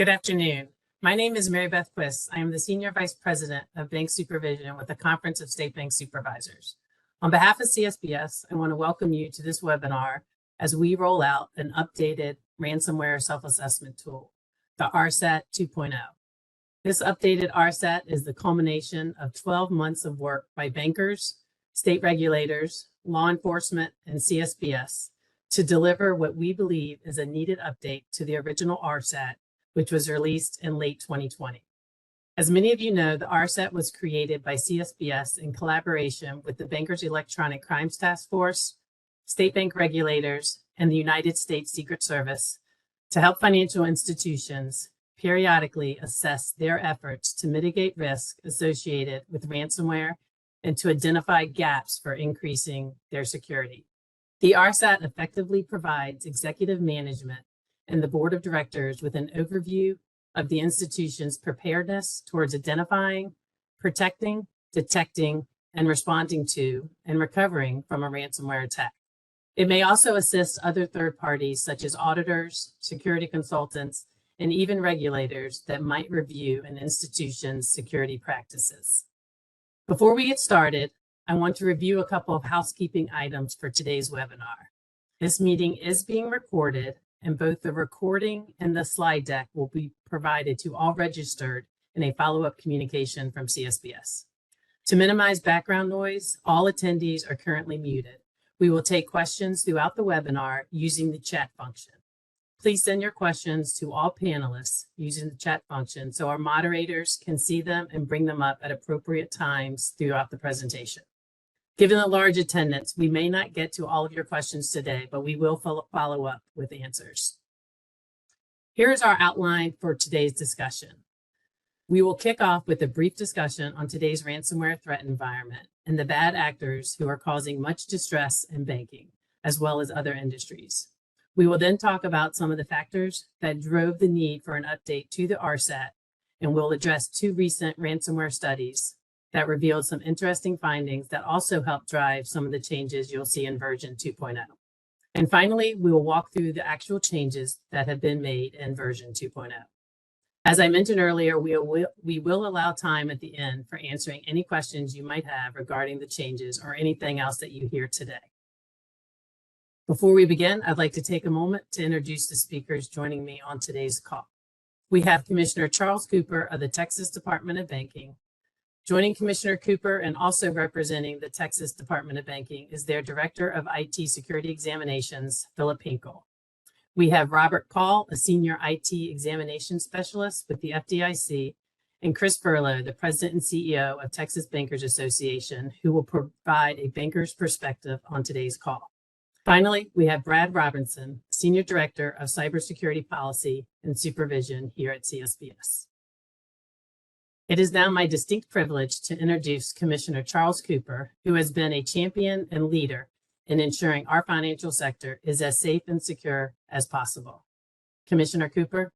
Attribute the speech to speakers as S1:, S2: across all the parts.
S1: Good afternoon. My name is Mary Beth Quist. I am the Senior Vice President of Bank Supervision with the Conference of State Bank Supervisors. On behalf of CSBS, I want to welcome you to this webinar as we roll out an updated ransomware self-assessment tool, the RSET 2.0. This updated RSET is the culmination of 12 months of work by bankers, state regulators, law enforcement, and CSBS to deliver what we believe is a needed update to the original RSET, which was released in late 2020. As many of you know, the RSET was created by CSBS in collaboration with the Bankers Electronic Crimes Task Force, state bank regulators, and the United States Secret Service to help financial institutions periodically assess their efforts to mitigate risk associated with ransomware and to identify gaps for increasing their security. The RSET effectively provides executive management and the board of directors with an overview of the institution's preparedness towards identifying, protecting, detecting, and responding to and recovering from a ransomware attack. It may also assist other third parties such as auditors, security consultants, and even regulators that might review an institution's security practices. Before we get started, I want to review a couple of housekeeping items for today's webinar. This meeting is being recorded, and both the recording and the slide deck will be provided to all registered in a follow-up communication from CSBS. To minimize background noise, all attendees are currently muted. We will take questions throughout the webinar using the chat function. Please send your questions to all panelists using the chat function so our moderators can see them and bring them up at appropriate times throughout the presentation. Given the large attendance, we may not get to all of your questions today, but we will follow up with answers. Here is our outline for today's discussion. We will kick off with a brief discussion on today's ransomware threat environment and the bad actors who are causing much distress in banking, as well as other industries. We will then talk about some of the factors that drove the need for an update to the RSET, and we'll address two recent ransomware studies that revealed some interesting findings that also help drive some of the changes you'll see in version 2.0. And finally, we will walk through the actual changes that have been made in version 2.0. As I mentioned earlier, we will allow time at the end for answering any questions you might have regarding the changes or anything else that you hear today. Before we begin, I'd like to take a moment to introduce the speakers joining me on today's call. We have Commissioner Charles Cooper of the Texas Department of Banking. Joining Commissioner Cooper and also representing the Texas Department of Banking is their Director of IT Security Examinations, Philip Hinkle. We have Robert Call, a Senior IT Examination Specialist with the FDIC, and Chris Furlow, the President and CEO of Texas Bankers Association, who will provide a banker's perspective on today's call. Finally, we have Brad Robinson, Senior Director of Cybersecurity Policy and Supervision here at CSBS. It is now my distinct privilege to introduce Commissioner Charles Cooper, who has been a champion and leader in ensuring our financial sector is as safe and secure as possible. Commissioner Cooper.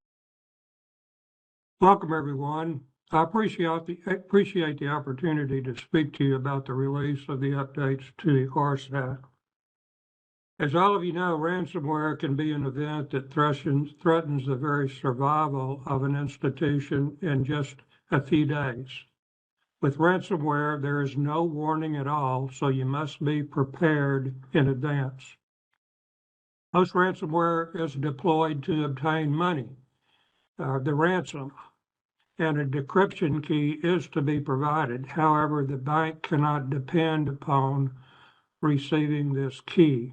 S2: Welcome, everyone. I appreciate the opportunity to speak to you about the release of the updates to the RSET. As all of you know, ransomware can be an event that threatens the very survival of an institution in just a few days. With ransomware, there is no warning at all, so you must be prepared in advance. Most ransomware is deployed to obtain money, the ransom, and a decryption key is to be provided. However, the bank cannot depend upon receiving this key.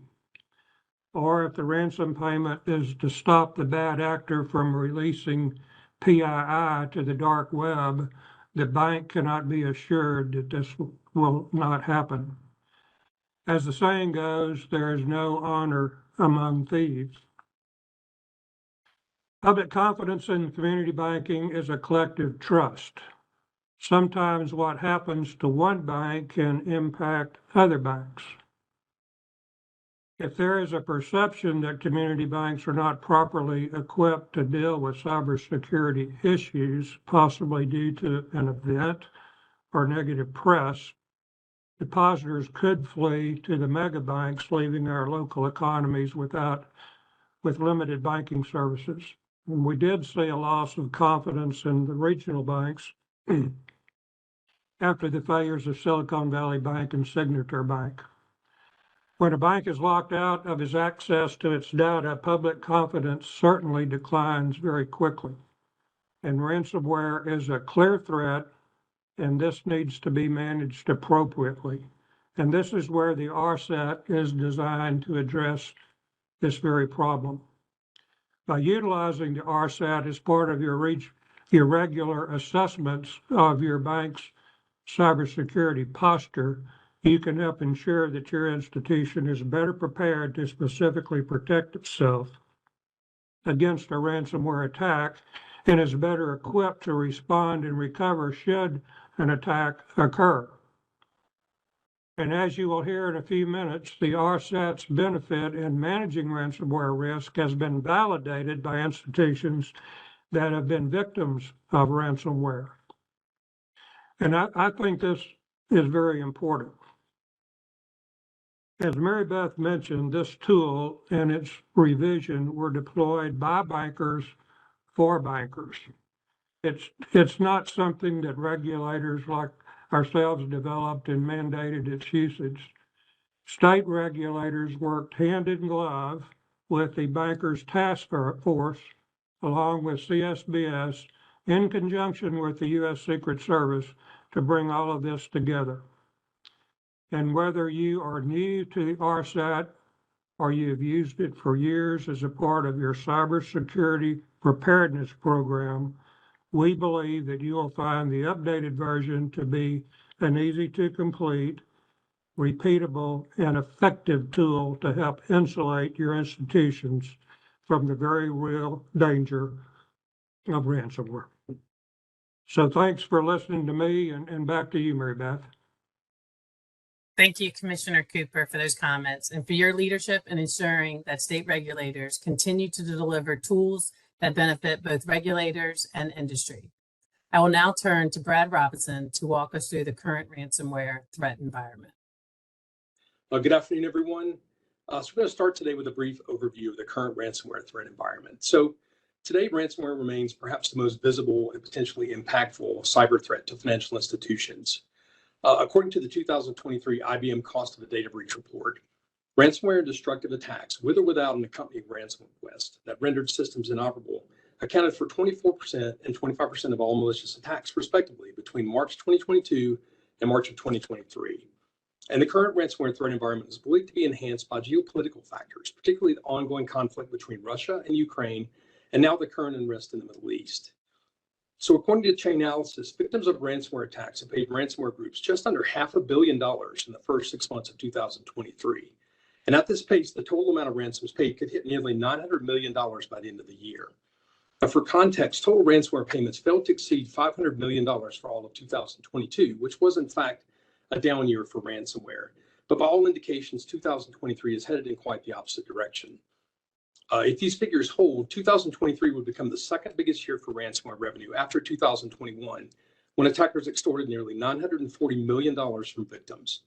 S2: Or if the ransom payment is to stop the bad actor from releasing PII to the dark web, the bank cannot be assured that this will not happen. As the saying goes, there is no honor among thieves. Public confidence in community banking is a collective trust. Sometimes what happens to one bank can impact other banks. If there is a perception that community banks are not properly equipped to deal with cybersecurity issues, possibly due to an event or negative press, depositors could flee to the mega banks, leaving our local economies with limited banking services. And we did see a loss of confidence in the regional banks after the failures of Silicon Valley Bank and Signature Bank. When a bank is locked out of its access to its data, public confidence certainly declines very quickly. And ransomware is a clear threat, and this needs to be managed appropriately. And this is where the RSET is designed to address this very problem. By utilizing the RSET as part of your regular assessments of your bank's cybersecurity posture, you can help ensure that your institution is better prepared to specifically protect itself against a ransomware attack and is better equipped to respond and recover should an attack occur. And as you will hear in a few minutes, the RSET's benefit in managing ransomware risk has been validated by institutions that have been victims of ransomware. And I think this is very important. As Mary Beth mentioned, this tool and its revision were deployed by bankers for bankers. It's not something that regulators like ourselves developed and mandated its usage. State regulators worked hand in glove with the bankers task force, along with CSBS, in conjunction with the U.S. Secret Service, to bring all of this together. And whether you are new to the RSET or you've used it for years as a part of your cybersecurity preparedness program, we believe that you will find the updated version to be an easy to complete, repeatable, and effective tool to help insulate your institutions from the very real danger of ransomware. So thanks for listening to me, and back to you, Mary Beth.
S1: Thank you, Commissioner Cooper, for those comments and for your leadership in ensuring that state regulators continue to deliver tools that benefit both regulators and industry. I will now turn to Brad Robinson to walk us through the current ransomware threat environment.
S3: Good afternoon, everyone. So we're going to start today with a brief overview of the current ransomware threat environment. So today, ransomware remains perhaps the most visible and potentially impactful cyber threat to financial institutions. According to the 2023 IBM Cost of a Data Breach report, ransomware and destructive attacks, with or without an accompanying ransom request that rendered systems inoperable, accounted for 24% and 25% of all malicious attacks, respectively, between March 2022 and March of 2023. And the current ransomware threat environment is believed to be enhanced by geopolitical factors, particularly the ongoing conflict between Russia and Ukraine, and now the current unrest in the Middle East. So according to Chainalysis, victims of ransomware attacks have paid ransomware groups just under $500 million in the first 6 months of 2023. And at this pace, the total amount of ransoms paid could hit nearly $900 million by the end of the year. Now, for context, total ransomware payments failed to exceed $500 million for all of 2022, which was in fact a down year for ransomware. But by all indications, 2023 is headed in quite the opposite direction. If these figures hold, 2023 would become the second biggest year for ransomware revenue after 2021, when attackers extorted nearly $940 million from victims.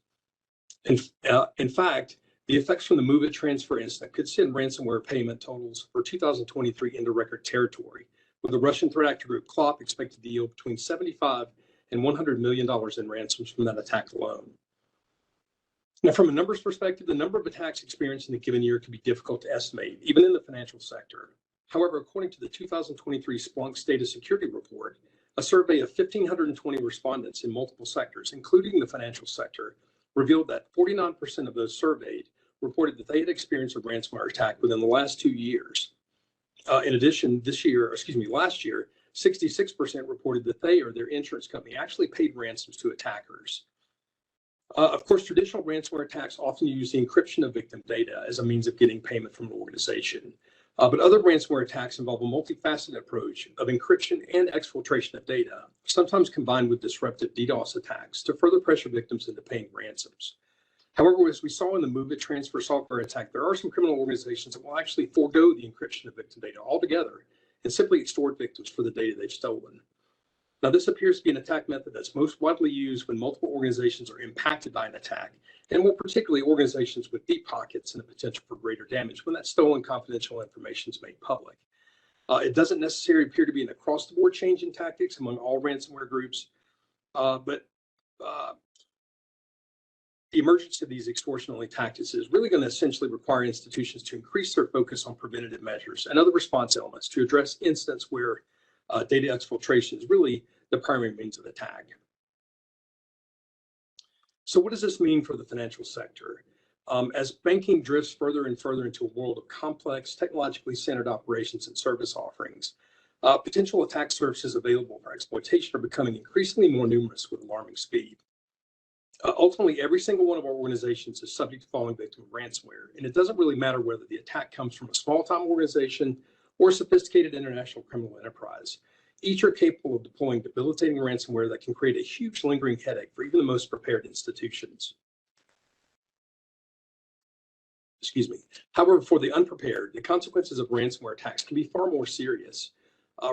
S3: In fact, the effects from the Move It Transfer incident could send ransomware payment totals for 2023 into record territory, with the Russian threat actor group KLOP expected to yield between $75 and $100 million in ransoms from that attack alone. Now, from a numbers perspective, the number of attacks experienced in a given year can be difficult to estimate, even in the financial sector. However, according to the 2023 Splunk State of Security Report, a survey of 1,520 respondents in multiple sectors, including the financial sector, revealed that 49% of those surveyed reported that they had experienced a ransomware attack within the last 2 years. In addition, last year, 66% reported that they or their insurance company actually paid ransoms to attackers. Of course, traditional ransomware attacks often use the encryption of victim data as a means of getting payment from an organization. But other ransomware attacks involve a multifaceted approach of encryption and exfiltration of data, sometimes combined with disruptive DDoS attacks to further pressure victims into paying ransoms. However, as we saw in the Move It Transfer software attack, there are some criminal organizations that will actually forego the encryption of victim data altogether and simply extort victims for the data they've stolen. Now, this appears to be an attack method that's most widely used when multiple organizations are impacted by an attack, and more particularly organizations with deep pockets and the potential for greater damage when that stolen confidential information is made public. It doesn't necessarily appear to be an across-the-board change in tactics among all ransomware groups, but the emergence of these extortion-only tactics is really going to essentially require institutions to increase their focus on preventative measures and other response elements to address incidents where data exfiltration is really the primary means of attack. So what does this mean for the financial sector? As banking drifts further and further into a world of complex, technologically centered operations and service offerings, potential attack surfaces available for exploitation are becoming increasingly more numerous with alarming speed. Ultimately, every single one of our organizations is subject to falling victim of ransomware, and it doesn't really matter whether the attack comes from a small-time organization or a sophisticated international criminal enterprise. Each are capable of deploying debilitating ransomware that can create a huge lingering headache for even the most prepared institutions. Excuse me. However, for the unprepared, the consequences of ransomware attacks can be far more serious,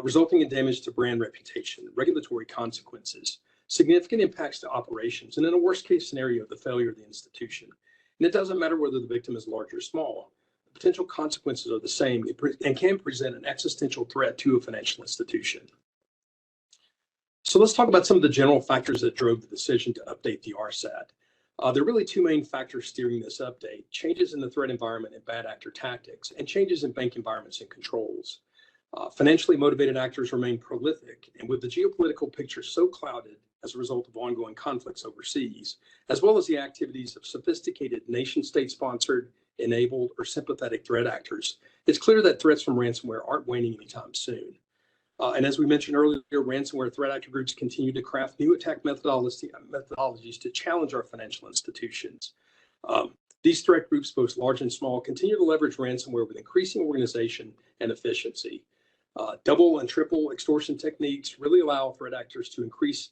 S3: resulting in damage to brand reputation, regulatory consequences, significant impacts to operations, and in a worst-case scenario, the failure of the institution. And it doesn't matter whether the victim is large or small. The potential consequences are the same and can present an existential threat to a financial institution. So let's talk about some of the general factors that drove the decision to update the RSET. There are really two main factors steering this update: changes in the threat environment and bad actor tactics, and changes in bank environments and controls. Financially motivated actors remain prolific, and with the geopolitical picture so clouded as a result of ongoing conflicts overseas, as well as the activities of sophisticated nation-state sponsored, enabled, or sympathetic threat actors, it's clear that threats from ransomware aren't waning anytime soon. And as we mentioned earlier, ransomware threat actor groups continue to craft new attack methodologies to challenge our financial institutions. These threat groups, both large and small, continue to leverage ransomware with increasing organization and efficiency. Double and triple extortion techniques really allow threat actors to increase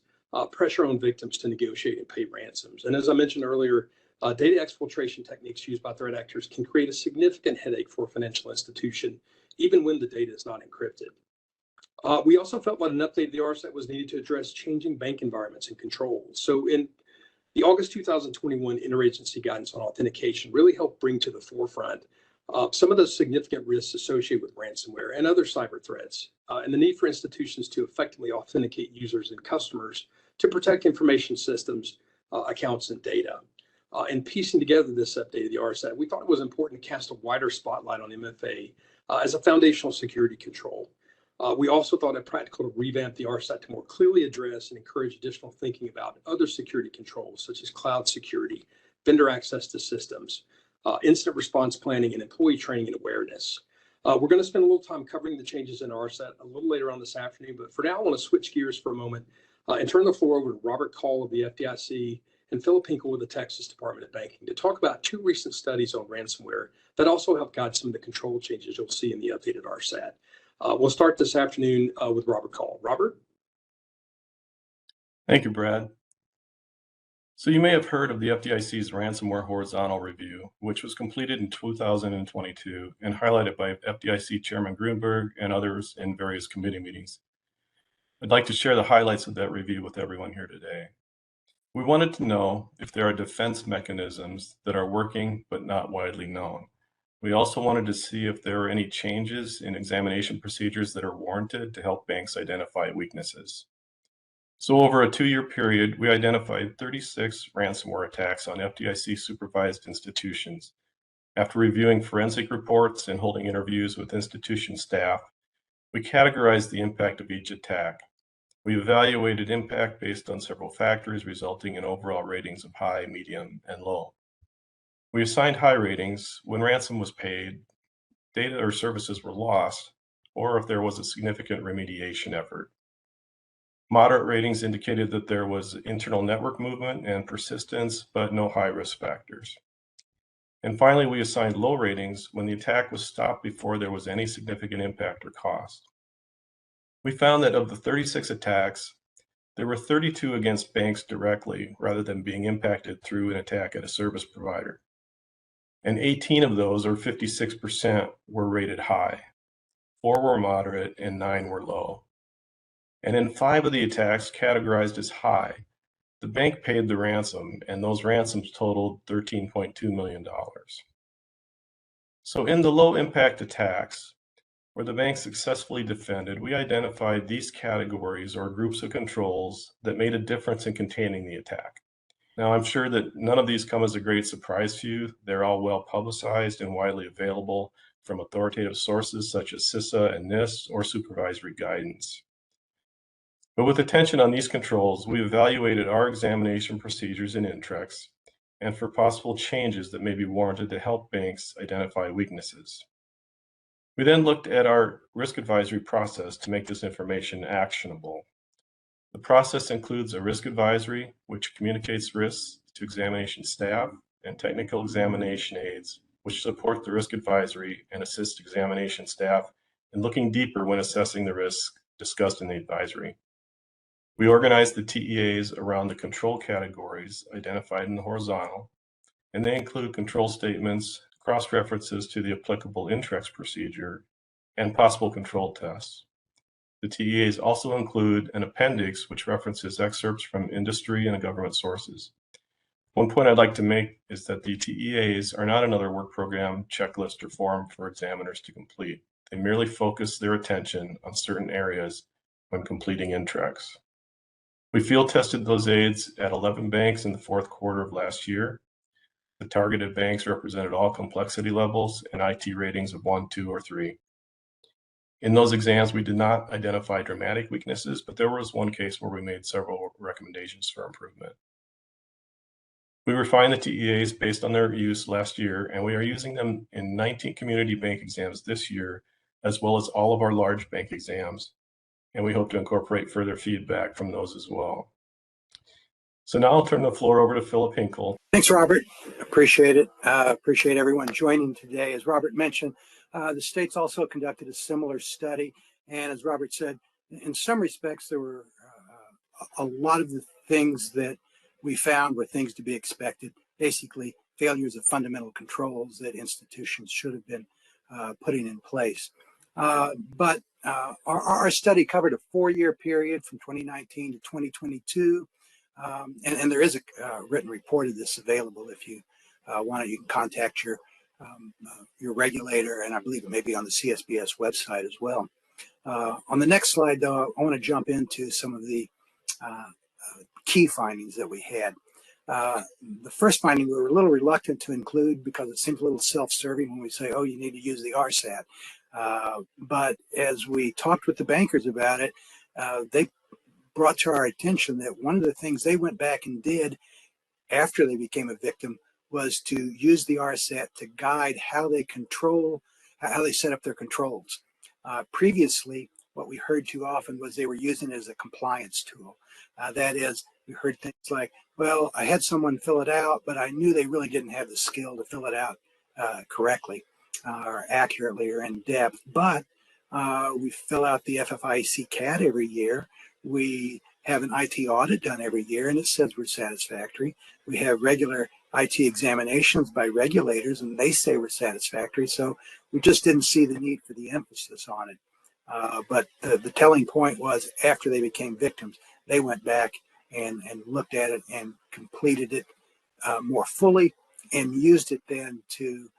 S3: pressure on victims to negotiate and pay ransoms. And as I mentioned earlier, data exfiltration techniques used by threat actors can create a significant headache for a financial institution, even when the data is not encrypted. We also felt that an update of the RSET was needed to address changing bank environments and controls. So in the August 2021 interagency guidance on authentication really helped bring to the forefront some of the significant risks associated with ransomware and other cyber threats, and the need for institutions to effectively authenticate users and customers to protect information systems, accounts, and data. In piecing together this update of the RSET, we thought it was important to cast a wider spotlight on MFA as a foundational security control. We also thought it practical to revamp the RSET to more clearly address and encourage additional thinking about other security controls, such as cloud security, vendor access to systems, incident response planning, and employee training and awareness. We're going to spend a little time covering the changes in RSET a little later on this afternoon, but for now, I want to switch gears for a moment and turn the floor over to Robert Call of the FDIC and Philip Hinkle with the Texas Department of Banking to talk about two recent studies on ransomware that also help guide some of the control changes you'll see in the updated RSET. We'll start this afternoon with Robert Call. Robert?
S4: Thank you, Brad. So you may have heard of the FDIC's ransomware horizontal review, which was completed in 2022 and highlighted by FDIC Chairman Grunberg and others in various committee meetings. I'd like to share the highlights of that review with everyone here today. We wanted to know if there are defense mechanisms that are working but not widely known. We also wanted to see if there are any changes in examination procedures that are warranted to help banks identify weaknesses. So over a 2-year period, we identified 36 ransomware attacks on FDIC-supervised institutions. After reviewing forensic reports and holding interviews with institution staff, we categorized the impact of each attack. We evaluated impact based on several factors, resulting in overall ratings of high, medium, and low. We assigned high ratings when ransom was paid, data or services were lost, or if there was a significant remediation effort. Moderate ratings indicated that there was internal network movement and persistence, but no high-risk factors. And finally, we assigned low ratings when the attack was stopped before there was any significant impact or cost. We found that of the 36 attacks, there were 32 against banks directly rather than being impacted through an attack at a service provider. And 18 of those, or 56%, were rated high. 4 were moderate and 9 were low. And in 5 of the attacks categorized as high, the bank paid the ransom, and those ransoms totaled $13.2 million. So in the low impact attacks, Where the bank successfully defended, we identified these categories or groups of controls that made a difference in containing the attack. Now, I'm sure that none of these come as a great surprise to you. They're all well publicized and widely available from authoritative sources such as CISA and NIST or supervisory guidance. But with attention on these controls, we evaluated our examination procedures in Intrex and for possible changes that may be warranted to help banks identify weaknesses. We then looked at our risk advisory process to make this information actionable. The process includes a risk advisory, which communicates risks to examination staff, and technical examination aids, which support the risk advisory and assist examination staff in looking deeper when assessing the risks discussed in the advisory. We organized the TEAs around the control categories identified in the horizontal, and they include control statements, cross-references to the applicable Intrex procedure, and possible control tests. The TEAs also include an appendix which references excerpts from industry and government sources. One point I'd like to make is that the TEAs are not another work program, checklist, or form for examiners to complete. They merely focus their attention on certain areas when completing Intrex. We field tested those aids at 11 banks in the fourth quarter of last year. The targeted banks represented all complexity levels and IT ratings of 1, 2, or 3. In those exams, we did not identify dramatic weaknesses, but there was one case where we made several recommendations for improvement. We refined the TEAs based on their use last year, and we are using them in 19 community bank exams this year, as well as all of our large bank exams. And we hope to incorporate further feedback from those as well. So now I'll turn the floor over to Philip Hinkle.
S5: Thanks, Robert. Appreciate it. Appreciate everyone joining today. As Robert mentioned, the states also conducted a similar study. And as Robert said, in some respects, there were a lot of the things that we found were things to be expected. Basically, failures of fundamental controls that institutions should have been putting in place. But our study covered a 4-year period from 2019 to 2022. And there is a written report of this available. If you want it, you can contact your regulator, and I believe it may be on the CSBS website as well. On the next slide, though, I want to jump into some of the key findings that we had. The first finding we were a little reluctant to include because it seems a little self-serving when we say, oh, you need to use the RSET. But as we talked with the bankers about it, they brought to our attention that one of the things they went back and did after they became a victim was to use the RSET to guide how they set up their controls. Previously, what we heard too often was they were using it as a compliance tool. That is, we heard things like, well, I had someone fill it out, but I knew they really didn't have the skill to fill it out correctly or accurately or in depth. But we fill out the FDIC CAT every year. We have an IT audit done every year, and it says we're satisfactory. We have regular IT examinations by regulators, and they say we're satisfactory. So we just didn't see the need for the emphasis on it. But the telling point was after they became victims, they went back and looked at it and completed it more fully and used it then to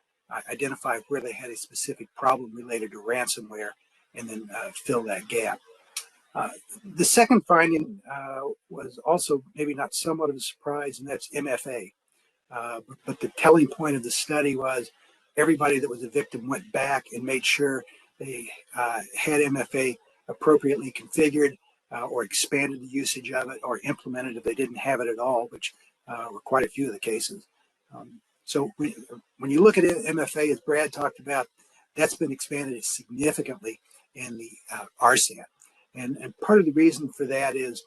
S5: identify where they had a specific problem related to ransomware and then fill that gap. The second finding was also maybe not somewhat of a surprise, and that's MFA. But the telling point of the study was everybody that was a victim went back and made sure they had MFA appropriately configured or expanded the usage of it or implemented if they didn't have it at all, which were quite a few of the cases. So when you look at MFA, as Brad talked about, that's been expanded significantly in the RSET. And part of the reason for that is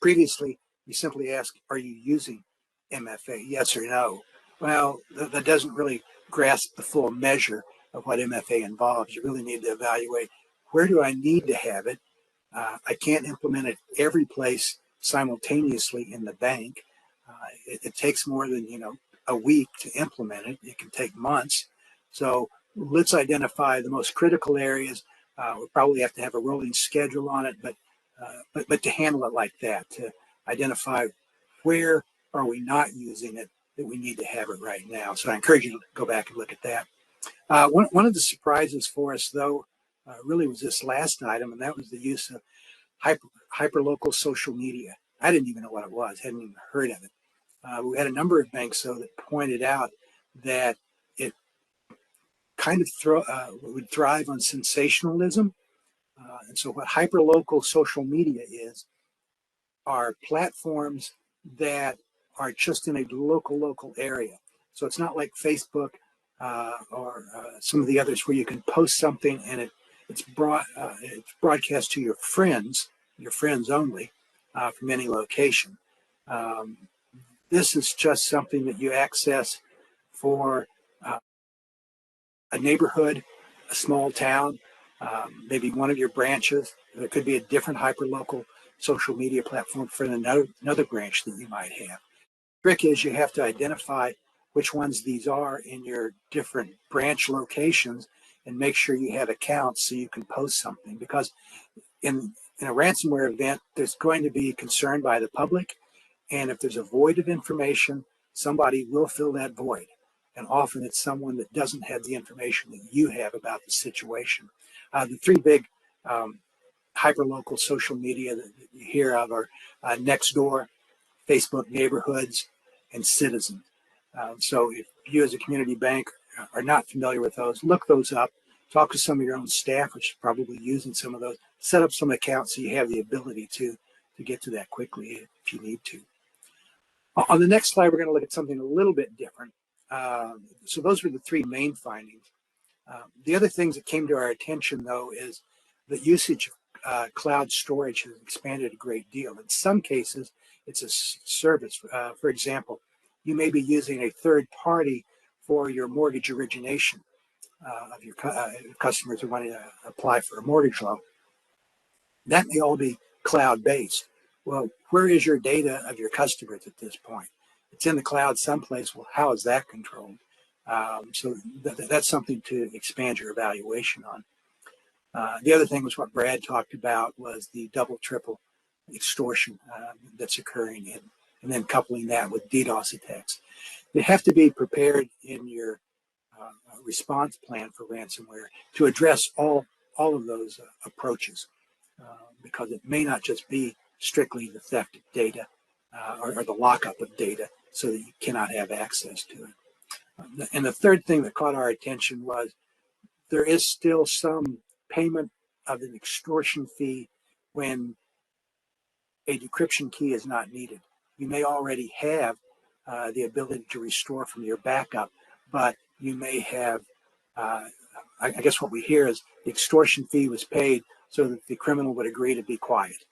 S5: previously we simply asked, are you using MFA, yes or no? Well, that doesn't really grasp the full measure of what MFA involves. You really need to evaluate, where do I need to have it? I can't implement it every place simultaneously in the bank. It takes more than a week to implement it. It can take months. So let's identify the most critical areas. We'll probably have to have a rolling schedule on it, but to handle it like that, to identify where are we not using it that we need to have it right now. So I encourage you to go back and look at that. One of the surprises for us, though, really was this last item, and that was the use of hyperlocal social media. I didn't even know what it was, hadn't even heard of it. We had a number of banks, though, that pointed out that it kind of would thrive on sensationalism. And so what hyperlocal social media are platforms that are just in a local area. So it's not like Facebook or some of the others where you can post something and it's broadcast to your friends only from any location. This is just something that you access for a neighborhood, a small town, maybe one of your branches. There could be a different hyperlocal social media platform for another branch that you might have. The trick is you have to identify which ones these are in your different branch locations and make sure you have accounts so you can post something, because in a ransomware event, there's going to be concern by the public. And if there's a void of information, somebody will fill that void. And often it's someone that doesn't have the information that you have about the situation. The three big hyperlocal social media that you hear of are Nextdoor, Facebook Neighborhoods, and Citizen. So if you as a community bank are not familiar with those, look those up. Talk to some of your own staff, which is probably using some of those. Set up some accounts so you have the ability to get to that quickly if you need to. On the next slide, we're going to look at something a little bit different. So those were the three main findings. The other things that came to our attention, though, is the usage of cloud storage has expanded a great deal. In some cases, it's a service. For example, you may be using a third party for your mortgage origination of your customers who want to apply for a mortgage loan. That may all be cloud-based. Well, where is your data of your customers at this point? It's in the cloud someplace. Well, how is that controlled? So that's something to expand your evaluation on. The other thing was what Brad talked about was the double, triple extortion that's occurring, and then coupling that with DDoS attacks. You have to be prepared in your response plan for ransomware to address all of those approaches, because it may not just be strictly the theft of data or the lockup of data so that you cannot have access to it. And the third thing that caught our attention was there is still some payment of an extortion fee when a decryption key is not needed. You may already have the ability to restore from your backup, but you may have, I guess what we hear is the extortion fee was paid so that the criminal would agree to be quiet.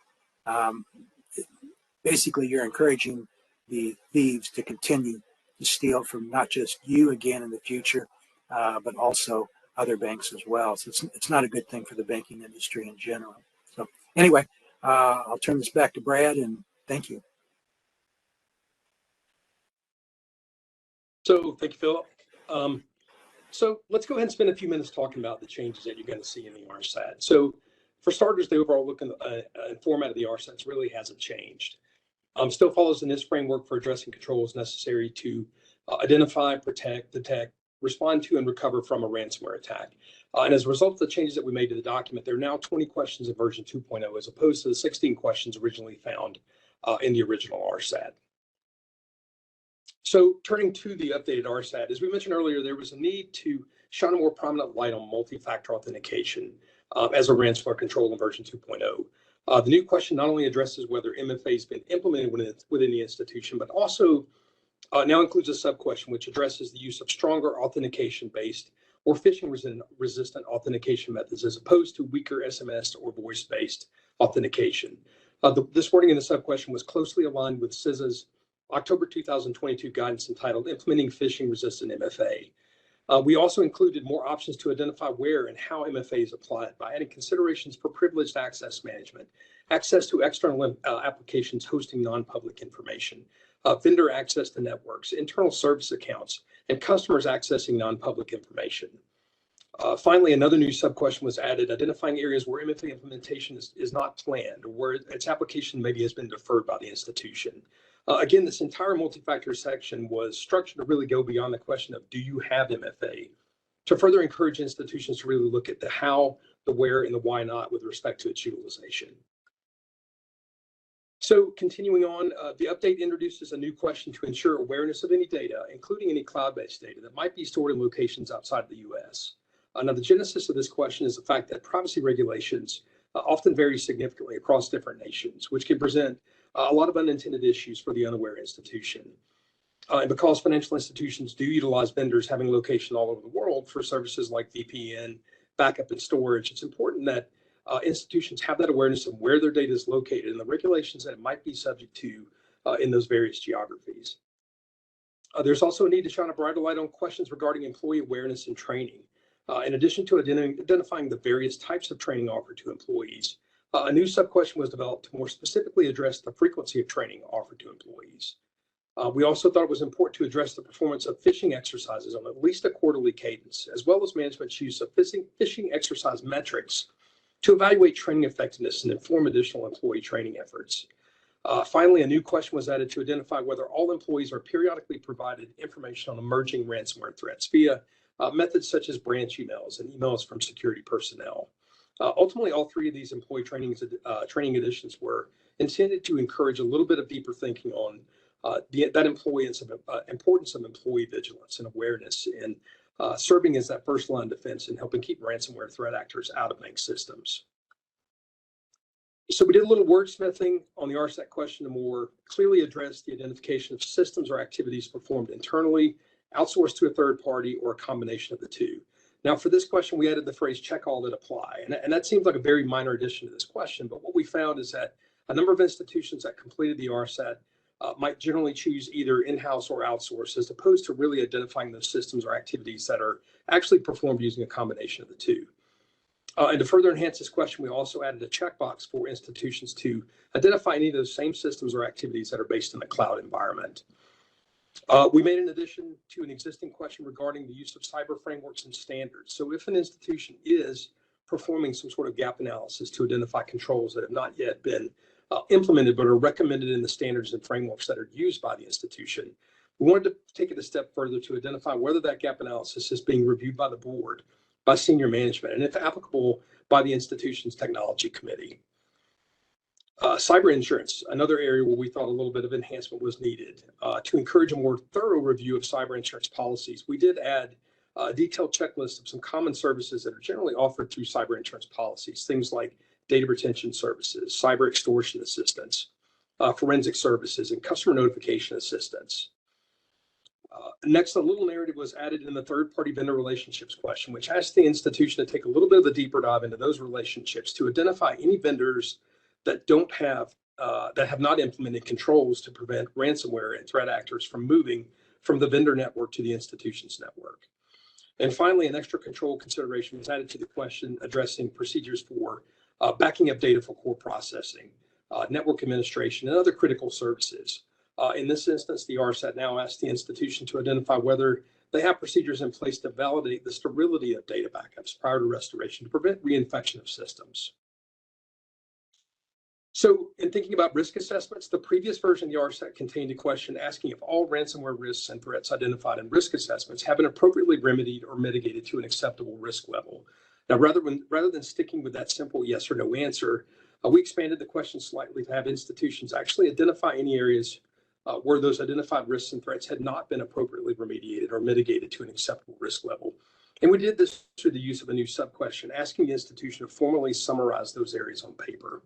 S5: Basically, you're encouraging the thieves to continue to steal from not just you again in the future, but also other banks as well. So it's not a good thing for the banking industry in general. So anyway, I'll turn this back to Brad, and thank you.
S3: So thank you, Philip. So let's go ahead and spend a few minutes talking about the changes that you're going to see in the RSET. So for starters, the overall look and format of the RSETs really hasn't changed. Still follows in this framework for addressing controls necessary to identify, protect, detect, respond to, and recover from a ransomware attack. And as a result of the changes that we made to the document, there are now 20 questions in version 2.0 as opposed to the 16 questions originally found in the original RSET. So turning to the updated RSET, as we mentioned earlier, there was a need to shine a more prominent light on multi-factor authentication as a ransomware control in version 2.0. The new question not only addresses whether MFA has been implemented within the institution, but also now includes a sub-question which addresses the use of stronger authentication-based or phishing-resistant authentication methods as opposed to weaker SMS or voice-based authentication. This wording in the sub-question was closely aligned with CISA's October 2022 guidance entitled Implementing Phishing-Resistant MFA. We also included more options to identify where and how MFA is applied by adding considerations for privileged access management, access to external applications hosting non-public information, vendor access to networks, internal service accounts, and customers accessing non-public information. Finally, another new sub-question was added, identifying areas where MFA implementation is not planned or where its application maybe has been deferred by the institution. Again, this entire multi-factor section was structured to really go beyond the question of do you have MFA to further encourage institutions to really look at the how, the where, and the why not with respect to its utilization. So continuing on, the update introduces a new question to ensure awareness of any data, including any cloud-based data that might be stored in locations outside of the U.S. Now, the genesis of this question is the fact that privacy regulations often vary significantly across different nations, which can present a lot of unintended issues for the unaware institution. And because financial institutions do utilize vendors having location all over the world for services like VPN, backup, and storage, it's important that institutions have that awareness of where their data is located and the regulations that it might be subject to in those various geographies. There's also a need to shine a brighter light on questions regarding employee awareness and training. In addition to identifying the various types of training offered to employees, a new sub-question was developed to more specifically address the frequency of training offered to employees. We also thought it was important to address the performance of phishing exercises on at least a quarterly cadence, as well as management's use of phishing exercise metrics to evaluate training effectiveness and inform additional employee training efforts. Finally, a new question was added to identify whether all employees are periodically provided information on emerging ransomware threats via methods such as branch emails and emails from security personnel. Ultimately, all three of these employee training additions were intended to encourage a little bit of deeper thinking on that importance of employee vigilance and awareness in serving as that first line of defense and helping keep ransomware threat actors out of bank systems. So we did a little wordsmithing on the RSET question to more clearly address the identification of systems or activities performed internally, outsourced to a third party, or a combination of the two. Now, for this question, we added the phrase check all that apply. And that seems like a very minor addition to this question, but what we found is that a number of institutions that completed the RSET might generally choose either in-house or outsource, as opposed to really identifying those systems or activities that are actually performed using a combination of the two. And to further enhance this question, we also added a checkbox for institutions to identify any of those same systems or activities that are based in the cloud environment. We made an addition to an existing question regarding the use of cyber frameworks and standards. So if an institution is performing some sort of gap analysis to identify controls that have not yet been implemented but are recommended in the standards and frameworks that are used by the institution, we wanted to take it a step further to identify whether that gap analysis is being reviewed by the board, by senior management, and if applicable, by the institution's technology committee. Cyber insurance, another area where we thought a little bit of enhancement was needed. To encourage a more thorough review of cyber insurance policies, we did add a detailed checklist of some common services that are generally offered through cyber insurance policies, things like data retention services, cyber extortion assistance, forensic services, and customer notification assistance. Next, a little narrative was added in the third-party vendor relationships question, which asked the institution to take a little bit of a deeper dive into those relationships to identify any vendors that have not implemented controls to prevent ransomware and threat actors from moving from the vendor network to the institution's network. And finally, an extra control consideration was added to the question addressing procedures for backing up data for core processing, network administration, and other critical services. In this instance, the RSET now asks the institution to identify whether they have procedures in place to validate the sterility of data backups prior to restoration to prevent reinfection of systems. So in thinking about risk assessments, the previous version of the RSET contained a question asking if all ransomware risks and threats identified in risk assessments have been appropriately remedied or mitigated to an acceptable risk level. Now, rather than sticking with that simple yes or no answer, we expanded the question slightly to have institutions actually identify any areas where those identified risks and threats had not been appropriately remediated or mitigated to an acceptable risk level. And we did this through the use of a new sub-question, asking the institution to formally summarize those areas on paper.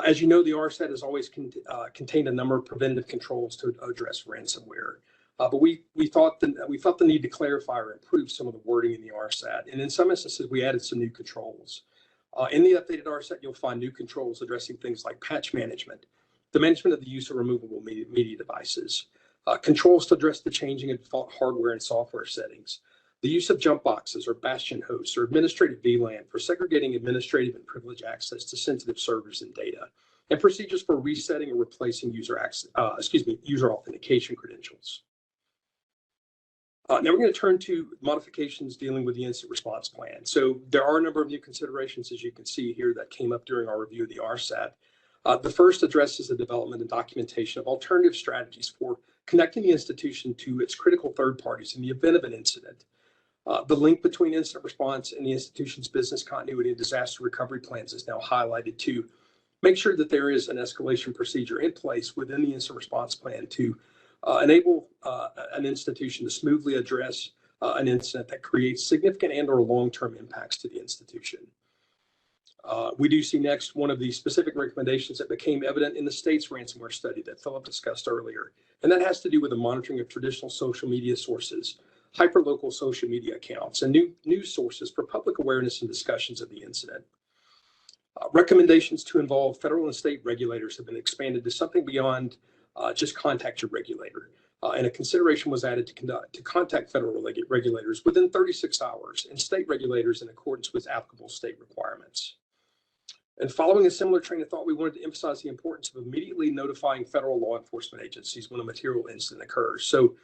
S3: As you know, the RSET has always contained a number of preventative controls to address ransomware. But we felt the need to clarify or improve some of the wording in the RSET. And in some instances, we added some new controls. In the updated RSET, you'll find new controls addressing things like patch management, the management of the use of removable media devices, controls to address the changing of default hardware and software settings, the use of jump boxes or bastion hosts or administrative VLAN for segregating administrative and privileged access to sensitive servers and data, and procedures for resetting or replacing user authentication credentials. Now we're going to turn to modifications dealing with the incident response plan. So there are a number of new considerations, as you can see here, that came up during our review of the RSET. The first addresses the development and documentation of alternative strategies for connecting the institution to its critical third parties in the event of an incident. The link between incident response and the institution's business continuity and disaster recovery plans is now highlighted to make sure that there is an escalation procedure in place within the incident response plan to enable an institution to smoothly address an incident that creates significant and/or long-term impacts to the institution. We do see next one of the specific recommendations that became evident in the state's ransomware study that Philip discussed earlier, and that has to do with the monitoring of traditional social media sources, hyperlocal social media accounts, and new news sources for public awareness and discussions of the incident. Recommendations to involve federal and state regulators have been expanded to something beyond just contact your regulator. And a consideration was added to contact federal regulators within 36 hours and state regulators in accordance with applicable state requirements. And following a similar train of thought, we wanted to emphasize the importance of immediately notifying federal law enforcement agencies when a material incident occurs. So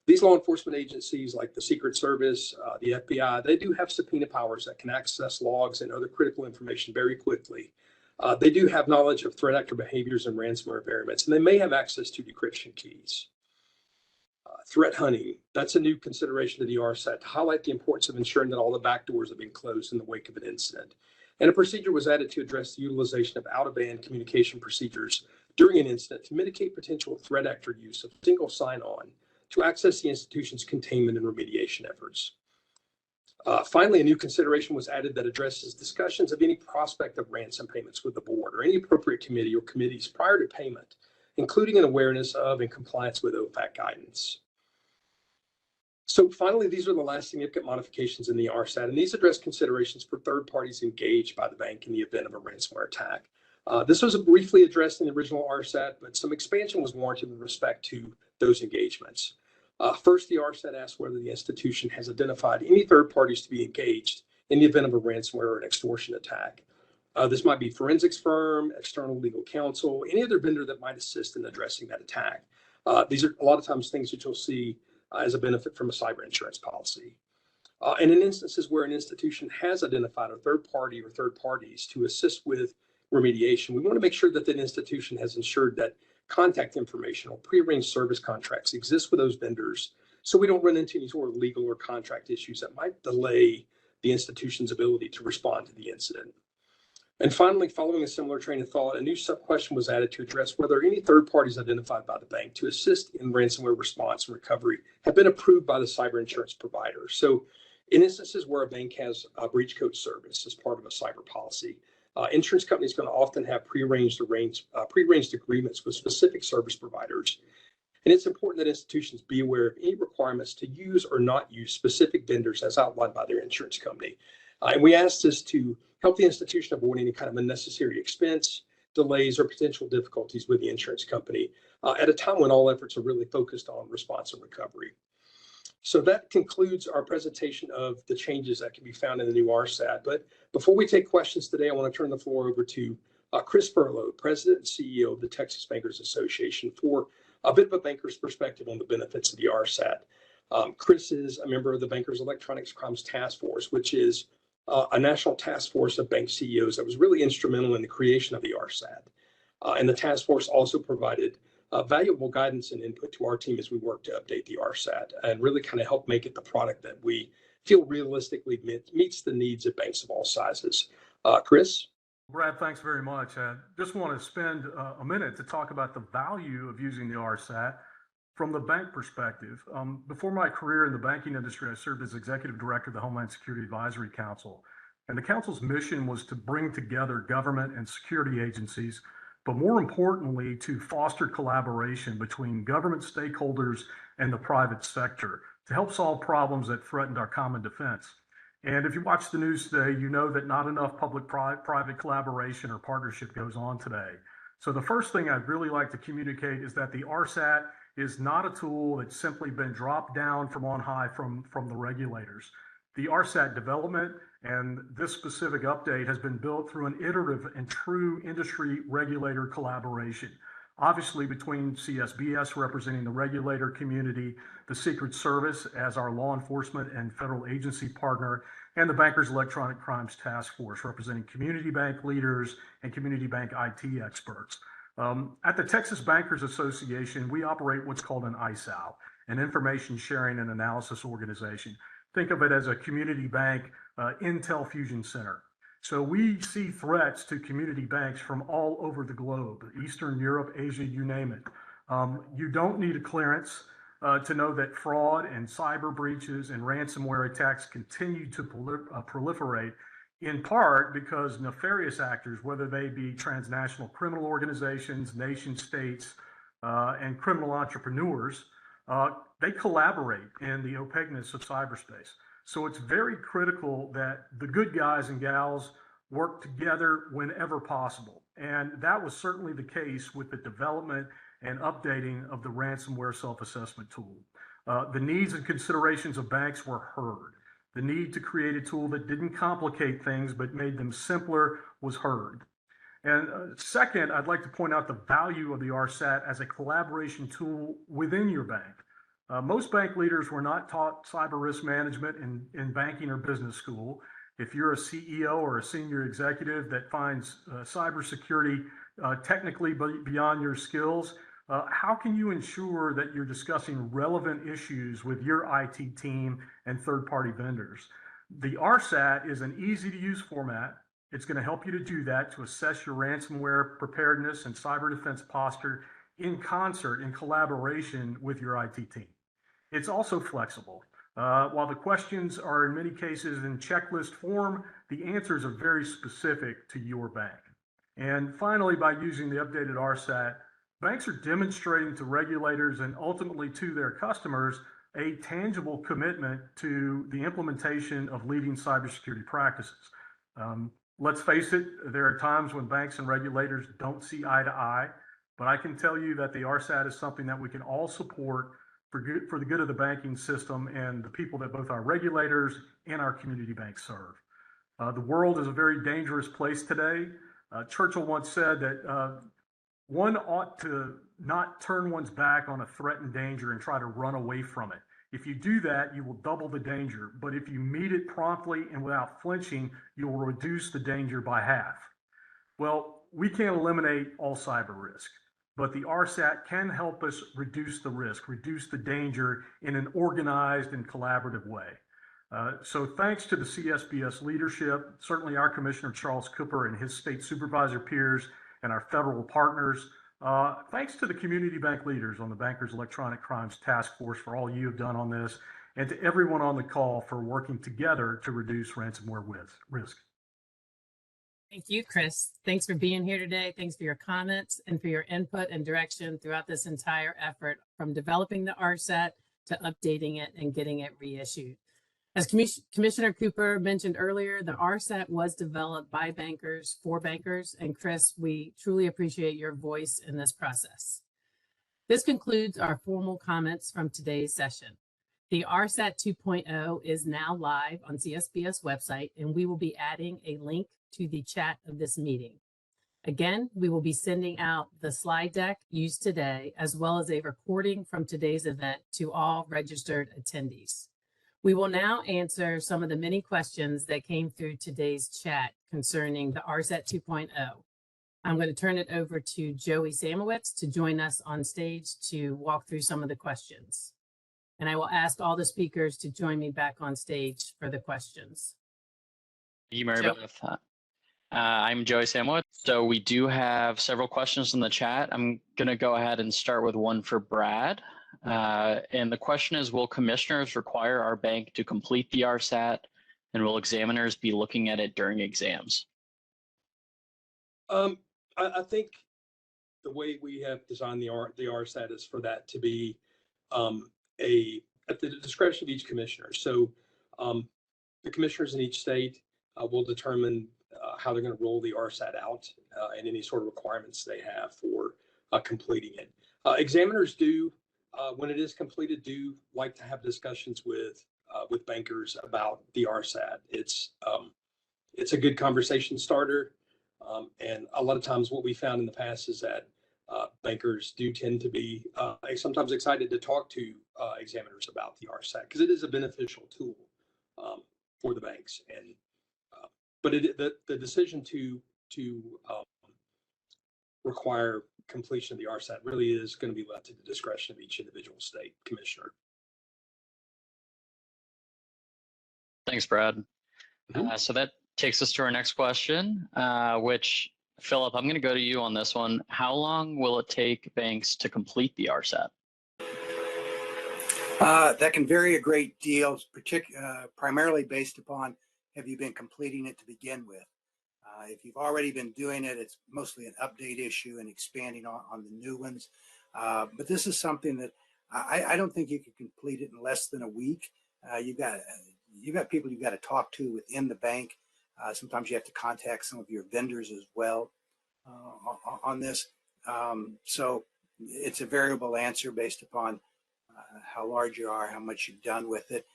S3: these law enforcement agencies like the Secret Service, the FBI, they do have subpoena powers that can access logs and other critical information very quickly. They do have knowledge of threat actor behaviors and ransomware environments, and they may have access to decryption keys. Threat hunting, that's a new consideration to the RSET to highlight the importance of ensuring that all the back doors have been closed in the wake of an incident. And a procedure was added to address the utilization of out-of-band communication procedures during an incident to mitigate potential threat actor use of single sign-on to access the institution's containment and remediation efforts. Finally, a new consideration was added that addresses discussions of any prospect of ransom payments with the board or any appropriate committee or committees prior to payment, including an awareness of and compliance with OFAC guidance. So finally, these are the last significant modifications in the RSAT, and these address considerations for third parties engaged by the bank in the event of a ransomware attack. This was briefly addressed in the original RSAT, but some expansion was warranted with respect to those engagements. First, the RSAT asked whether the institution has identified any third parties to be engaged in the event of a ransomware or an extortion attack. This might be forensics firm, external legal counsel, any other vendor that might assist in addressing that attack. These are a lot of times things that you'll see as a benefit from a cyber insurance policy. And in instances where an institution has identified a third party or third parties to assist with remediation, we want to make sure that that institution has ensured that contact information or prearranged service contracts exist with those vendors so we don't run into any sort of legal or contract issues that might delay the institution's ability to respond to the incident. And finally, following a similar train of thought, a new sub-question was added to address whether any third parties identified by the bank to assist in ransomware response and recovery have been approved by the cyber insurance provider. So in instances where a bank has a breach code service as part of a cyber policy, insurance companies going to often have prearranged agreements with specific service providers. And it's important that institutions be aware of any requirements to use or not use specific vendors as outlined by their insurance company. And we asked this to help the institution avoid any kind of unnecessary expense, delays, or potential difficulties with the insurance company at a time when all efforts are really focused on response and recovery. So that concludes our presentation of the changes that can be found in the new RSAT. But before we take questions today, I want to turn the floor over to Chris Furlow, President and CEO of the Texas Bankers Association, for a bit of a banker's perspective on the benefits of the RSAT. Chris is a member of the Bankers Electronics Crimes Task Force, which is a national task force of bank CEOs that was really instrumental in the creation of the RSAT. And the task force also provided valuable guidance and input to our team as we work to update the RSAT and really kind of help make it the product that we feel realistically meets the needs of banks of all sizes. Chris?
S6: Brad, thanks very much. I just want to spend a minute to talk about the value of using the RSAT from the bank perspective. Before my career in the banking industry, I served as executive director of the Homeland Security Advisory Council. And the council's mission was to bring together government and security agencies, but more importantly, to foster collaboration between government stakeholders and the private sector to help solve problems that threatened our common defense. And if you watch the news today, you know that not enough public-private collaboration or partnership goes on today. So the first thing I'd really like to communicate is that the RSAT is not a tool that's simply been dropped down from on high from the regulators. The RSAT development and this specific update has been built through an iterative and true industry regulator collaboration, obviously between CSBS representing the regulator community, the Secret Service as our law enforcement and federal agency partner, and the Bankers Electronic Crimes Task Force representing community bank leaders and community bank IT experts. At the Texas Bankers Association, we operate what's called an ISAL, an information sharing and analysis organization. think of it as a community bank intel fusion center. So we see threats to community banks from all over the globe, Eastern Europe, Asia, you name it. You don't need a clearance to know that fraud and cyber breaches and ransomware attacks continue to proliferate, in part because nefarious actors, whether they be transnational criminal organizations, nation states, and criminal entrepreneurs, they collaborate in the opaqueness of cyberspace. So it's very critical that the good guys and gals work together whenever possible. And that was certainly the case with the development and updating of the ransomware self-assessment tool. The needs and considerations of banks were heard. The need to create a tool that didn't complicate things but made them simpler was heard. And second, I'd like to point out the value of the RSET as a collaboration tool within your bank. Most bank leaders were not taught cyber risk management in banking or business school. If you're a CEO or a senior executive that finds cybersecurity technically beyond your skills, how can you ensure that you're discussing relevant issues with your IT team and third-party vendors? The RSAT is an easy-to-use format. It's going to help you to do that, to assess your ransomware preparedness and cyber defense posture in concert, in collaboration with your IT team. It's also flexible. While the questions are in many cases in checklist form, the answers are very specific to your bank. And finally, by using the updated RSAT, banks are demonstrating to regulators and ultimately to their customers a tangible commitment to the implementation of leading cybersecurity practices. Let's face it, there are times when banks and regulators don't see eye to eye, but I can tell you that the RSAT is something that we can all support for the good of the banking system and the people that both our regulators and our community banks serve. The world is a very dangerous place today. Churchill once said that one ought to not turn one's back on a threatened danger and try to run away from it. If you do that, you will double the danger. But if you meet it promptly and without flinching, you will reduce the danger by half. Well, we can't eliminate all cyber risk, but the RSAT can help us reduce the risk, reduce the danger in an organized and collaborative way. So thanks to the CSBS leadership, certainly our Commissioner Charles Cooper and his state supervisor peers and our federal partners, thanks to the community bank leaders on the Bankers Electronic Crimes Task Force for all you have done on this, and to everyone on the call for working together to reduce ransomware risk.
S1: Thank you, Chris. Thanks for being here today. Thanks for your comments and for your input and direction throughout this entire effort, from developing the RSAT to updating it and getting it reissued. As Commissioner Cooper mentioned earlier, the RSAT was developed by bankers for bankers, and Chris, we truly appreciate your voice in this process. This concludes our formal comments from today's session. The RSAT 2.0 is now live on CSBS website, and we will be adding a link to the chat of this meeting. Again, we will be sending out the slide deck used today, as well as a recording from today's event to all registered attendees. We will now answer some of the many questions that came through today's chat concerning the RSET 2.0. I'm going to turn it over to Joey Samowitz to join us on stage to walk through some of the questions. And I will ask all the speakers to join me back on stage for the questions.
S7: Thank you, Mary Beth. I'm Joey Samowitz. So we do have several questions in the chat. I'm going to go ahead and start with one for Brad. And the question is, will commissioners require our bank to complete the RSAT, and will examiners be looking at it during exams?
S3: I think the way we have designed the RSAT is for that to be at the discretion of each commissioner. So the commissioners in each state will determine how they're going to roll the RSAT out and any sort of requirements they have for completing it. Examiners do, when it is completed, do like to have discussions with bankers about the RSAT. It's a good conversation starter, and a lot of times what we found in the past is that bankers do tend to be sometimes excited to talk to examiners about the RSAT because it is a beneficial tool for the banks. And but the decision to require completion of the RSAT really is going to be left to the discretion of each individual state commissioner.
S7: Thanks, Brad.
S3: Mhm.
S7: So that takes us to our next question, which, Philip, I'm going to go to you on this one. How long will it take banks to complete the RSET?
S5: That can vary a great deal, primarily based upon have you been completing it to begin with. If you've already been doing it, it's mostly an update issue and expanding on the new ones. But this is something that I don't think you can complete it in less than a week. You've got people you've got to talk to within the bank. Sometimes you have to contact some of your vendors as well on this. So it's a variable answer based upon how large you are, how much you've done with it.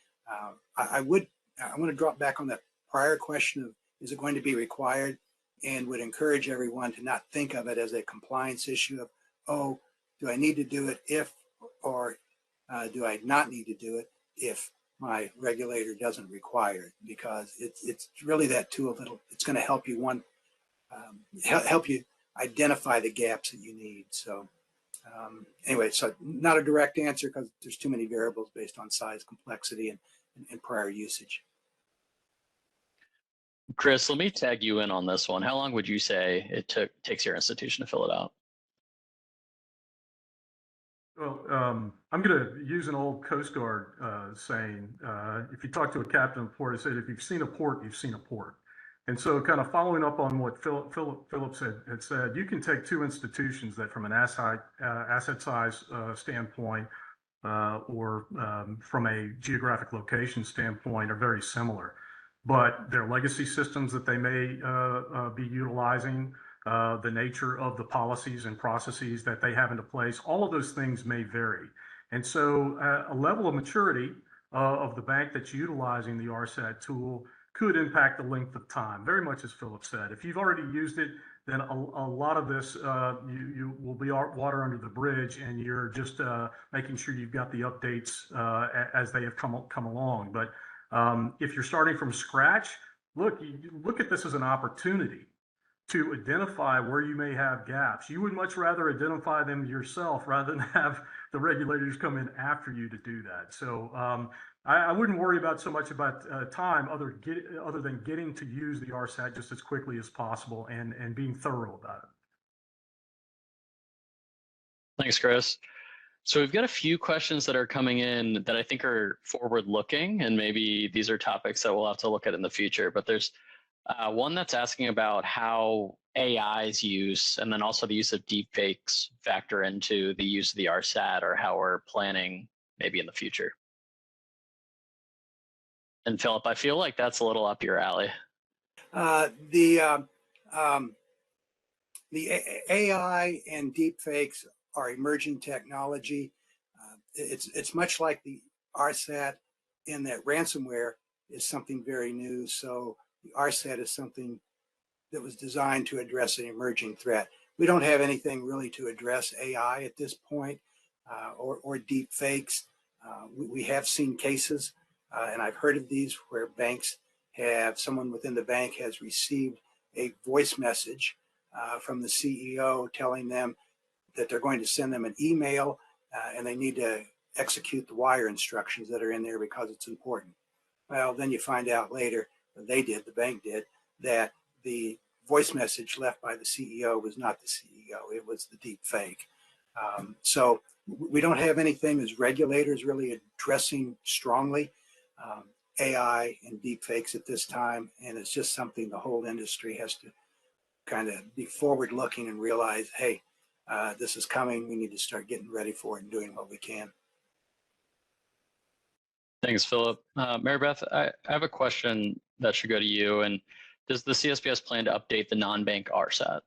S5: I want to drop back on that prior question of is it going to be required, and would encourage everyone to not think of it as a compliance issue of, oh, do I need to do it if, or do I not need to do it if my regulator doesn't require it? Because it's really that tool that it's going to help you help you identify the gaps that you need. So anyway, so not a direct answer because there's too many variables based on size, complexity, and prior usage.
S7: Chris, let me tag you in on this one. How long would you say it takes your institution to fill it out?
S6: Well, I'm going to use an old Coast Guard saying, if you talk to a captain of port, he said, if you've seen a port, you've seen a port. And so kind of following up on what Philip had said, you can take two institutions that from an asset size standpoint or from a geographic location standpoint are very similar. But their legacy systems that they may be utilizing, the nature of the policies and processes that they have into place, all of those things may vary. And so a level of maturity of the bank that's utilizing the RSET tool could impact the length of time, very much as Philip said. If you've already used it, then a lot of this, you will be water under the bridge, and you're just making sure you've got the updates as they have come along. But if you're starting from scratch, look at this as an opportunity to identify where you may have gaps. You would much rather identify them yourself rather than have the regulators come in after you to do that. So I wouldn't worry about so much about time other than getting to use the RSAT just as quickly as possible and being thorough about it.
S7: Thanks, Chris. So we've got a few questions that are coming in that I think are forward-looking, and maybe these are topics that we'll have to look at in the future. But there's one that's asking about how AI's use and then also the use of deepfakes factor into the use of the RSAT, or how we're planning maybe in the future. And Philip, I feel like that's a little up your alley.
S5: The AI and deepfakes are emerging technology. It's much like the RSAT in that ransomware is something very new. So the RSAT is something that was designed to address an emerging threat. We don't have anything really to address AI at this point or deepfakes. We have seen cases, and I've heard of these, where someone within the bank has received a voice message from the CEO telling them that they're going to send them an email and they need to execute the wire instructions that are in there because it's important. Well, then you find out later, the bank did, that the voice message left by the CEO was not the CEO, it was the deep fake. So we don't have anything as regulators really addressing strongly AI and deep fakes at this time, and it's just something the whole industry has to kind of be forward looking and realize, hey, this is coming, we need to start getting ready for it and doing what we can.
S7: Thanks, Philip. Mary Beth, I have a question that should go to you. And does the CSBS plan to update the non-bank RSAT?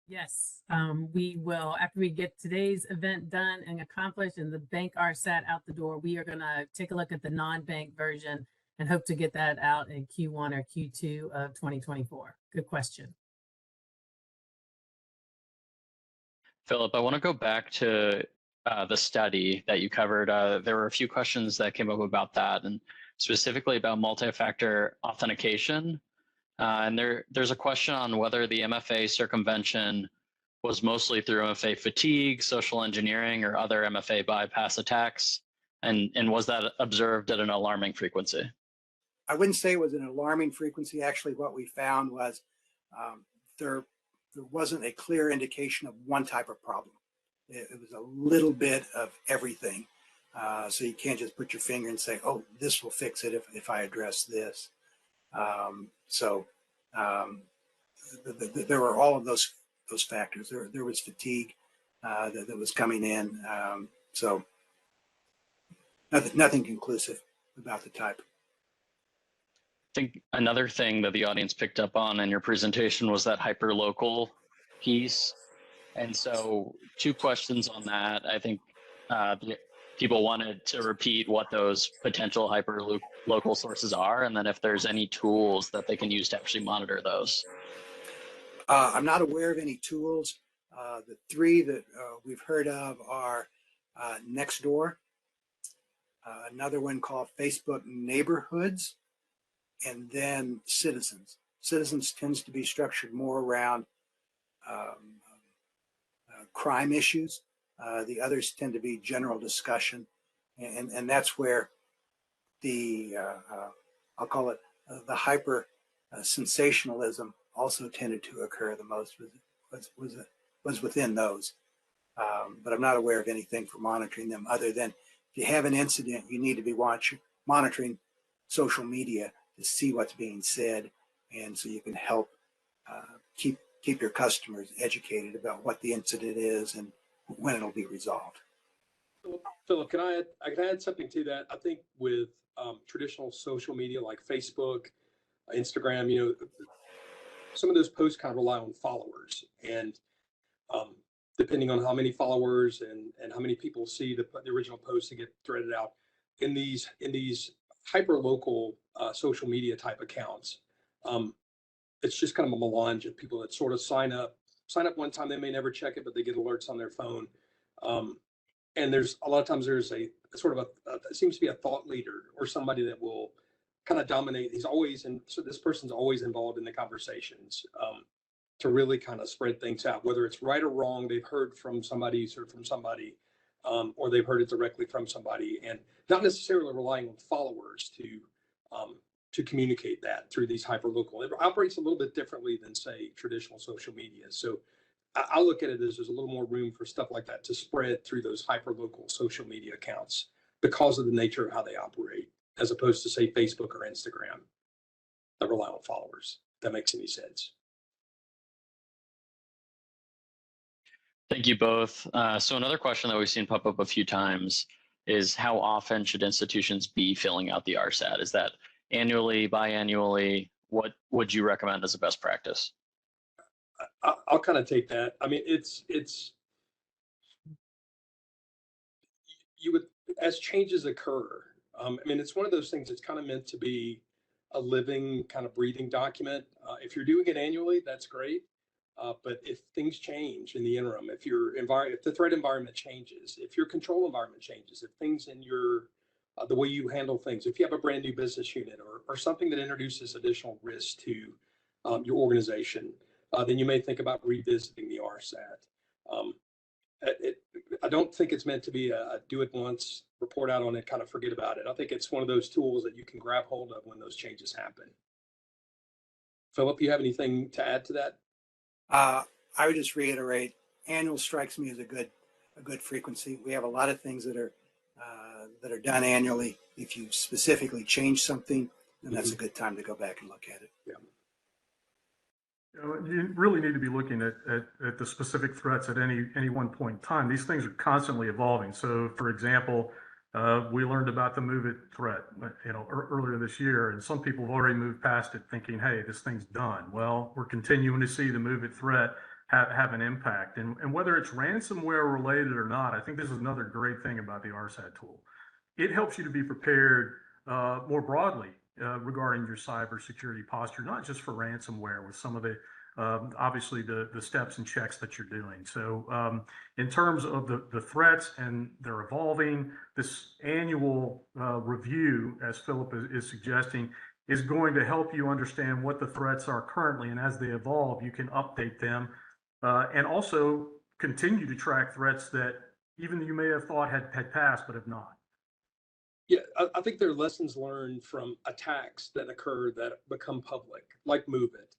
S1: Yes, we will. After we get today's event done and accomplished and the bank RSAT out the door, we are going to take a look at the non-bank version and hope to get that out in Q1 or Q2 of 2024. Good question.
S7: Philip, I want to go back to the study that you covered. There were a few questions that came up about that, and specifically about multi-factor authentication. And there's a question on whether the MFA circumvention was mostly through MFA fatigue, social engineering, or other MFA bypass attacks, and was that observed at an alarming frequency?
S5: I wouldn't say it was an alarming frequency. Actually, what we found was there wasn't a clear indication of one type of problem. It was a little bit of everything. So you can't just put your finger and say, oh, this will fix it if I address this. There were all of those factors. There was fatigue that was coming in. So nothing conclusive about the type.
S7: I think another thing that the audience picked up on in your presentation was that hyperlocal piece. And so 2 questions on that. I think people wanted to repeat what those potential hyperlocal sources are, and then if there's any tools that they can use to actually monitor those.
S5: I'm not aware of any tools. The 3 that we've heard of are Nextdoor, another one called Facebook Neighborhoods, and then Citizens. Citizens tends to be structured more around crime issues. The others tend to be general discussion, and that's where the I'll call it the hyper sensationalism also tended to occur the most. Was within those, but I'm not aware of anything for monitoring them other than if you have an incident, you need to be monitoring social media to see what's being said, and so you can help keep your customers educated about what the incident is and when it'll be resolved.
S3: Philip, can I add something to that? I think with traditional social media like Facebook, Instagram, some of those posts kind of rely on followers, and depending on how many followers and how many people see the original post and get threaded out in these hyper local social media type accounts, it's just kind of a melange of people that sort of sign up one time. They may never check it, but they get alerts on their phone. And there's a lot of times there's a sort of it seems to be a thought leader or somebody that will kind of dominate. So this person's always involved in the conversations to really kind of spread things out, whether it's right or wrong. They've heard from somebody, or they've heard it directly from somebody, and not necessarily relying on followers to communicate that through these hyperlocal. It operates a little bit differently than, say, traditional social media. So I look at it as there's a little more room for stuff like that to spread through those hyperlocal social media accounts because of the nature of how they operate, as opposed to, say, Facebook or Instagram that rely on followers. If that makes any sense.
S7: Thank you both. So another question that we've seen pop up a few times is how often should institutions be filling out the RSET? Is that annually, biannually? What would you recommend as a best practice?
S3: I'll kind of take that. I mean, you would, as changes occur. I mean, it's one of those things that's kind of meant to be a living, kind of breathing document. If you're doing it annually, that's great. But if things change in the interim, if the threat environment changes, if your control environment changes, if things in your the way you handle things, if you have a brand new business unit or something that introduces additional risk to your organization, then you may think about revisiting the RSAT. I don't think it's meant to be a do it once, report out on it, kind of forget about it. I think it's one of those tools that you can grab hold of when those changes happen. Philip, you have anything to add to that?
S5: I would just reiterate, annual strikes me as a good frequency. We have a lot of things that are done annually. If you specifically change something, then that's a good time to go back and look at it.
S3: Yeah.
S6: You really need to be looking at the specific threats at any one point in time. These things are constantly evolving. So, for example, we learned about the Move It threat, earlier this year, and some people have already moved past it, thinking, "Hey, this thing's done." Well, we're continuing to see the Move It threat have an impact, and whether it's ransomware related or not, I think this is another great thing about the RSAT tool. It helps you to be prepared more broadly regarding your cybersecurity posture, not just for ransomware, with some of the obviously the steps and checks that you're doing. So in terms of the threats, and they're evolving, this annual review, as Philip is suggesting, is going to help you understand what the threats are currently, and as they evolve, you can update them and also continue to track threats that even you may have thought had passed but have not.
S3: Yeah, I think there are lessons learned from attacks that occur that become public, like Move It.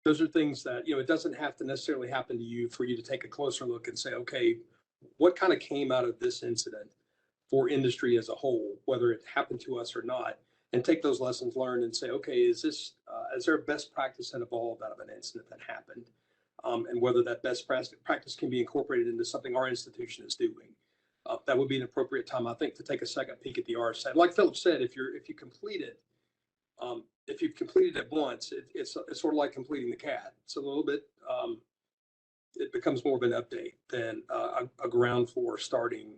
S3: Those are things that, it doesn't have to necessarily happen to you for you to take a closer look and say, okay, what kind of came out of this incident for industry as a whole, whether it happened to us or not, and take those lessons learned and say, okay, is there a best practice that evolved out of an incident that happened? And whether that best practice can be incorporated into something our institution is doing. That would be an appropriate time, I think, to take a second peek at the RSET. Like Philip said, if you complete it, if you've completed it once, it's sort of like completing the CAT. It's a little bit, it becomes more of an update than a ground floor starting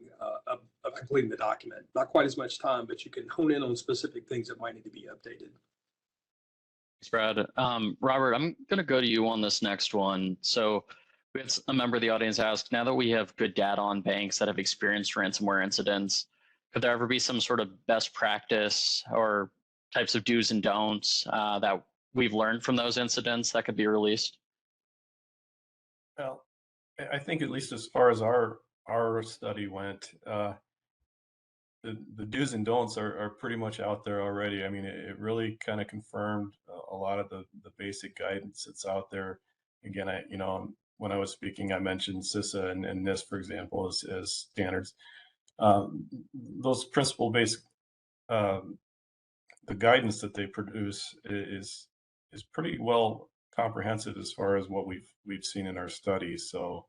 S3: of completing the document. Not quite as much time, but you can hone in on specific things that might need to be updated.
S7: Thanks, Brad. Robert, I'm going to go to you on this next one. So we had a member of the audience ask, now that we have good data on banks that have experienced ransomware incidents, could there ever be some sort of best practice or types of do's and don'ts that we've learned from those incidents that could be released?
S4: Well, I think at least as far as our study went, the do's and don'ts are pretty much out there already. I mean, it really kind of confirmed a lot of the basic guidance that's out there. Again, when I was speaking, I mentioned CISA and NIST, for example, as standards. Those principle based, the guidance that they produce is pretty well comprehensive as far as what we've seen in our studies. So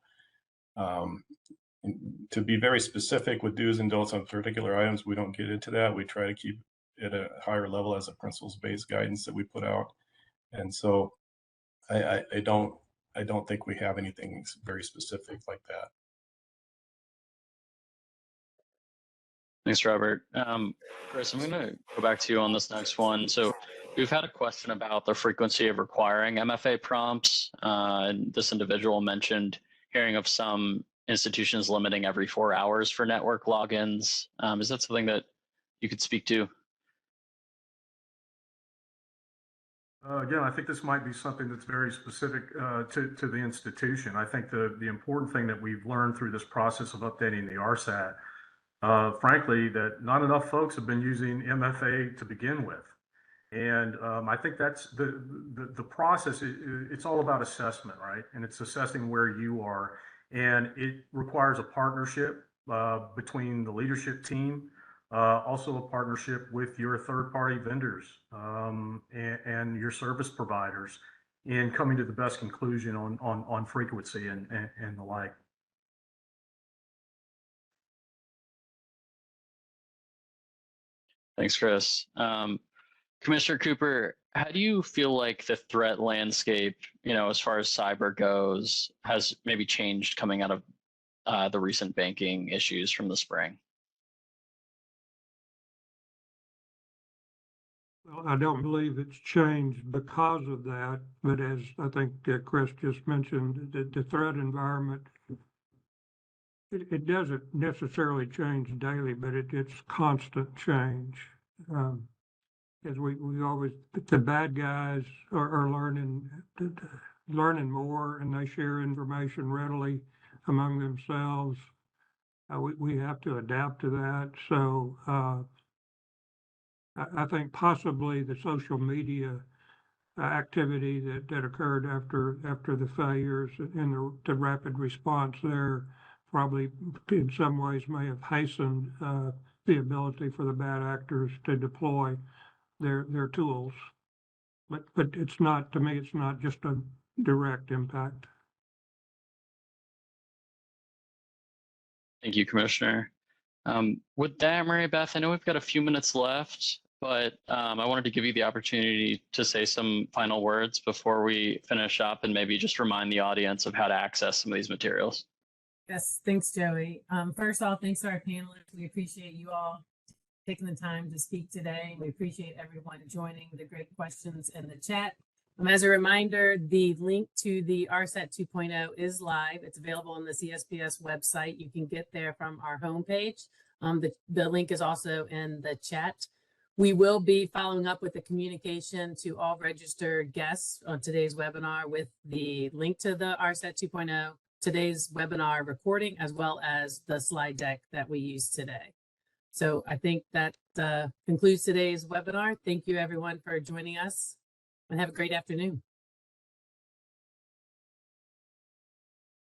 S4: to be very specific with do's and don'ts on particular items, we don't get into that. We try to keep it at a higher level as a principles-based guidance that we put out. And so I don't think we have anything very specific like that.
S7: Thanks, Robert. Chris, I'm going to go back to you on this next one. So we've had a question about the frequency of requiring MFA prompts. And this individual mentioned hearing of some institutions limiting every 4 hours for network logins. Is that something that you could speak to?
S6: Again, I think this might be something that's very specific to the institution. I think the important thing that we've learned through this process of updating the RSAT, frankly, that not enough folks have been using MFA to begin with. And I think that's the process. It's all about assessment, right? And it's assessing where you are. And it requires a partnership between the leadership team, also a partnership with your third-party vendors and your service providers in coming to the best conclusion on frequency and the like.
S7: Thanks, Chris. Commissioner Cooper, how do you feel like the threat landscape, as far as cyber goes, has maybe changed coming out of the recent banking issues from the spring?
S2: Well, I don't believe it's changed because of that, but as I think Chris just mentioned, the threat environment, it doesn't necessarily change daily, but it's constant change. As we always, the bad guys are learning more, and they share information readily among themselves. We have to adapt to that. So I think possibly the social media activity that occurred after the failures and the rapid response there probably in some ways may have hastened the ability for the bad actors to deploy their tools. But it's not, to me, it's not just a direct impact.
S7: Thank you, Commissioner. With that, Mary Beth, I know we've got a few minutes left, but I wanted to give you the opportunity to say some final words before we finish up and maybe just remind the audience of how to access some of these materials.
S1: Yes, thanks, Joey. First off, thanks to our panelists. We appreciate you all taking the time to speak today. We appreciate everyone joining, the great questions in the chat. As a reminder, the link to the RSET 2.0 is live. It's available on the CSBS website. You can get there from our homepage. The link is also in the chat. We will be following up with the communication to all registered guests on today's webinar with the link to the RSET 2.0, today's webinar recording, as well as the slide deck that we used today. So I think that concludes today's webinar. Thank you everyone for joining us and have a great afternoon.